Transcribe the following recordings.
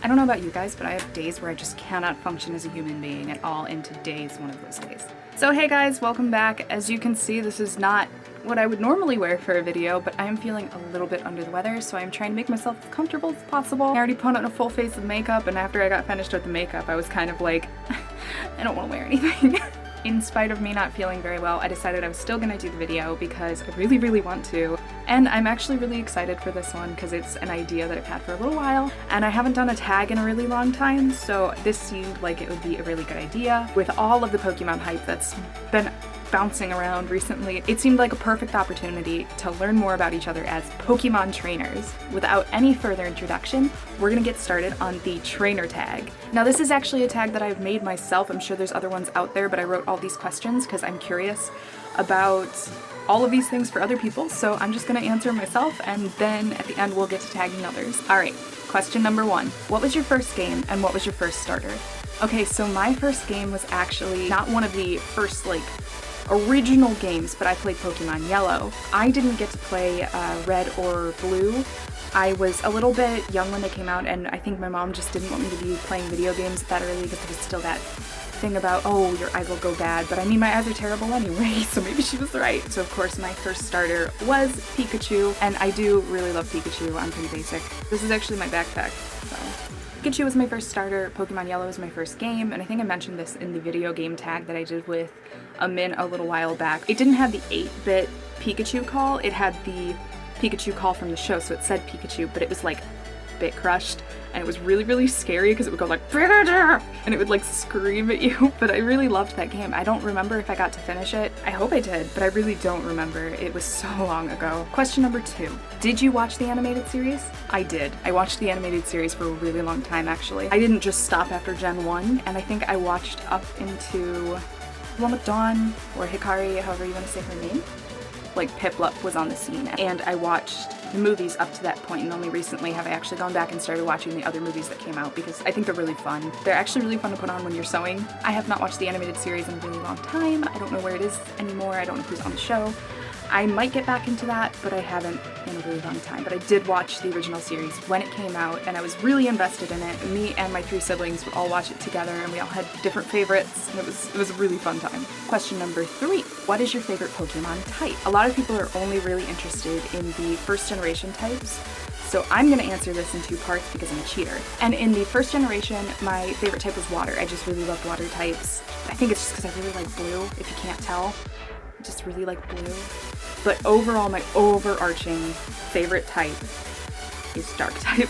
I don't know about you guys, but I have days where I just cannot function as a human being at all, and today is one of those days. So hey guys, welcome back. As you can see, this is not what I would normally wear for a video, but I am feeling a little bit under the weather, so I'm trying to make myself as comfortable as possible. I already put on a full face of makeup, and after I got finished with the makeup, I was kind of like, I don't want to wear anything. In spite of me not feeling very well, I decided I was still gonna do the video because I really, really want to. And I'm actually really excited for this one because it's an idea that I've had for a little while, and I haven't done a tag in a really long time, so this seemed like it would be a really good idea. With all of the Pokemon hype that's been bouncing around recently, it seemed like a perfect opportunity to learn more about each other as Pokemon trainers. Without any further introduction, we're gonna get started on the trainer tag. Now this is actually a tag that I've made myself. I'm sure there's other ones out there, but I wrote all these questions because I'm curious about all of these things for other people, so I'm just gonna answer myself, and then at the end we'll get to tagging others. Alright, question number 1. What was your first game and what was your first starter? Okay, so my first game was actually not one of the first original games, but I played Pokemon Yellow. I didn't get to play Red or Blue. I was a little bit young when they came out, and I think my mom just didn't want me to be playing video games that early because there was still that thing about, oh, your eyes will go bad, but I mean, my eyes are terrible anyway, so maybe she was right. So of course my first starter was Pikachu, and I do really love Pikachu. I'm pretty basic. This is actually my backpack, so. Pikachu was my first starter, Pokemon Yellow was my first game, and I think I mentioned this in the video game tag that I did with Min a little while back. It didn't have the 8-bit Pikachu call, it had the Pikachu call from the show, so it said Pikachu, but it was like bit crushed, and it was really, really scary because it would go like Pikachu! And it would like scream at you, but I really loved that game. I don't remember if I got to finish it. I hope I did, but I really don't remember. It was so long ago. Question number 2. Did you watch the animated series? I did. I watched the animated series for a really long time, actually. I didn't just stop after Gen 1, and I think I watched up into the one with Dawn, or Hikari, however you want to say her name. Like Piplup was on the scene, and I watched the movies up to that point, and only recently have I actually gone back and started watching the other movies that came out because I think they're really fun. They're actually really fun to put on when you're sewing. I have not watched the animated series in a really long time. I don't know where it is anymore. I don't know who's on the show. I might get back into that, but I haven't in a really long time. But I did watch the original series when it came out, and I was really invested in it. Me and my 3 siblings would all watch it together, and we all had different favorites, and it was a really fun time. Question number 3. What is your favorite Pokemon type? A lot of people are only really interested in the first generation types, so I'm gonna answer this in 2 parts because I'm a cheater. And in the first generation, my favorite type was water. I just really loved water types. I think it's just because I really like blue, if you can't tell. I just really like blue. But overall, my overarching favorite type is dark type.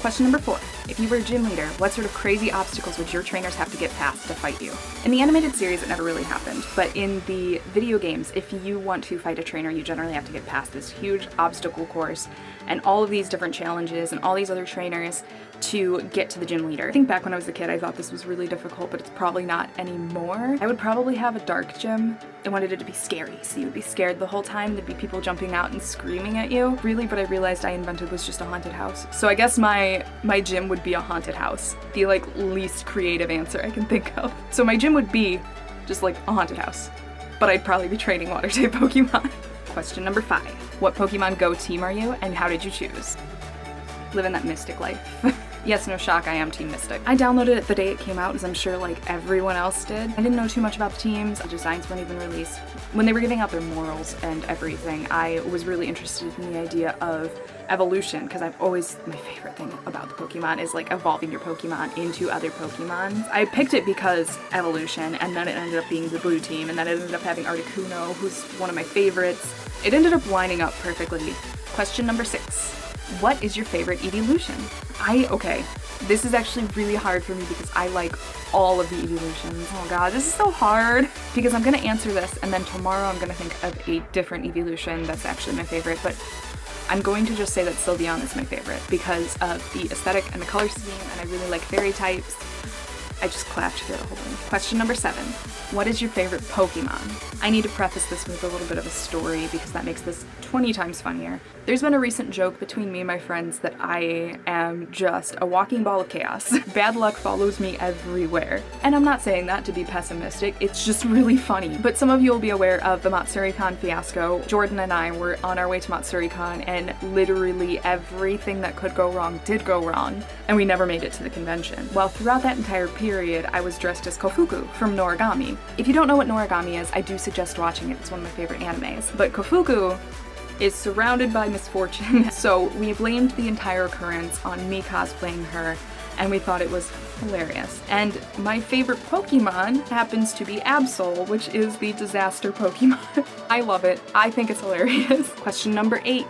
Question number 4. If you were a gym leader, what sort of crazy obstacles would your trainers have to get past to fight you? In the animated series, it never really happened, but in the video games, if you want to fight a trainer, you generally have to get past this huge obstacle course and all of these different challenges and all these other trainers to get to the gym leader. I think back when I was a kid, I thought this was really difficult, but it's probably not anymore. I would probably have a dark gym. I wanted it to be scary, so you'd be scared the whole time. There'd be people jumping out and screaming at you. Really, what I realized I invented was just a haunted house. So I guess my gym would be a haunted house. The least creative answer I can think of. So my gym would be just like a haunted house, but I'd probably be training water type Pokemon. Question number 5. What Pokemon Go team are you, and how did you choose? Living that Mystic life. Yes, no shock, I am Team Mystic. I downloaded it the day it came out, as I'm sure everyone else did. I didn't know too much about the teams, the designs weren't even released. When they were giving out their morals and everything, I was really interested in the idea of evolution, because my favorite thing about the Pokemon is evolving your Pokemon into other Pokemon. I picked it because evolution, and then it ended up being the blue team, and then it ended up having Articuno, who's one of my favorites. It ended up lining up perfectly. Question number 6. What is your favorite Eeveelution? Okay, this is actually really hard for me because I like all of the Eeveelutions. Oh god, this is so hard. Because I'm gonna answer this, and then tomorrow I'm gonna think of a different Eeveelution that's actually my favorite, but I'm going to just say that Sylveon is my favorite because of the aesthetic and the color scheme, and I really like fairy types. I just clapped through the whole thing. Question number 7. What is your favorite Pokemon? I need to preface this with a little bit of a story because that makes this 20 times funnier. There's been a recent joke between me and my friends that I am just a walking ball of chaos. Bad luck follows me everywhere. And I'm not saying that to be pessimistic, it's just really funny. But some of you will be aware of the MatsuriCon fiasco. Jordan and I were on our way to MatsuriCon and literally everything that could go wrong did go wrong, and we never made it to the convention. Well, throughout that entire period, I was dressed as Kofuku from Noragami. If you don't know what Noragami is, I do suggest watching it. It's one of my favorite animes. But Kofuku is surrounded by misfortune, so we blamed the entire occurrence on me cosplaying her, and we thought it was hilarious. And my favorite Pokemon happens to be Absol, which is the disaster Pokemon. I love it. I think it's hilarious. Question number 8.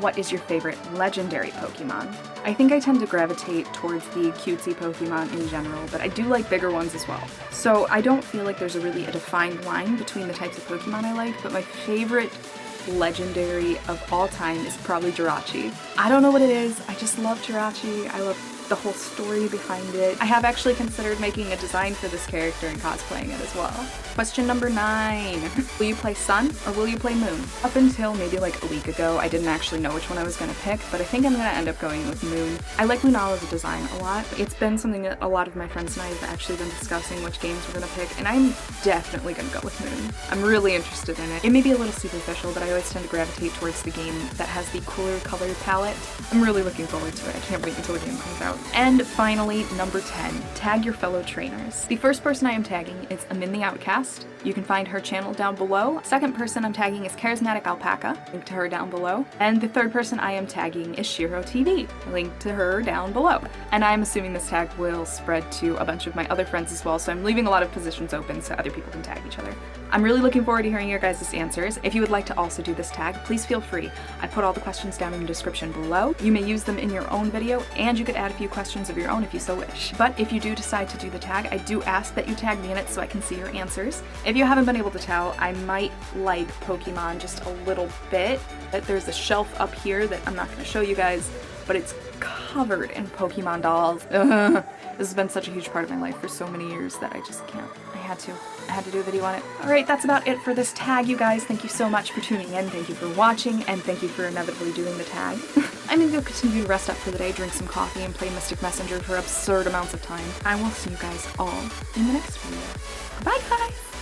What is your favorite legendary Pokemon? I think I tend to gravitate towards the cutesy Pokemon in general, but I do like bigger ones as well. So I don't feel like there's really a defined line between the types of Pokemon I like, but my favorite legendary of all time is probably Jirachi. I don't know what it is, I just love Jirachi. I love the whole story behind it. I have actually considered making a design for this character and cosplaying it as well. Question number 9. Will you play Sun or will you play Moon? Up until maybe like a week ago, I didn't actually know which one I was gonna pick, but I think I'm gonna end up going with Moon. I like Lunala's design a lot. It's been something that a lot of my friends and I have actually been discussing which games we're gonna pick, and I'm definitely gonna go with Moon. I'm really interested in it. It may be a little superficial, but I always tend to gravitate towards the game that has the cooler color palette. I'm really looking forward to it. I can't wait until the game comes out. And finally, number 10, tag your fellow trainers. The first person I am tagging is Amin the Outcast. You can find her channel down below. Second person I'm tagging is Charismatic Alpaca, link to her down below. And the third person I am tagging is Shiro TV, link to her down below. And I'm assuming this tag will spread to a bunch of my other friends as well, so I'm leaving a lot of positions open so other people can tag each other. I'm really looking forward to hearing your guys' answers. If you would like to also do this tag, please feel free. I put all the questions down in the description below. You may use them in your own video, and you could add a few questions of your own if you so wish. But if you do decide to do the tag, I do ask that you tag me in it so I can see your answers. If you haven't been able to tell, I might like Pokemon just a little bit. There's a shelf up here that I'm not going to show you guys, but it's covered in Pokemon dolls. This has been such a huge part of my life for so many years that I just can't. I had to do a video on it. Alright, that's about it for this tag, you guys. Thank you so much for tuning in, thank you for watching, and thank you for inevitably doing the tag. I'm gonna go continue to rest up for the day, drink some coffee, and play Mystic Messenger for absurd amounts of time. I will see you guys all in the next video. Bye, guys!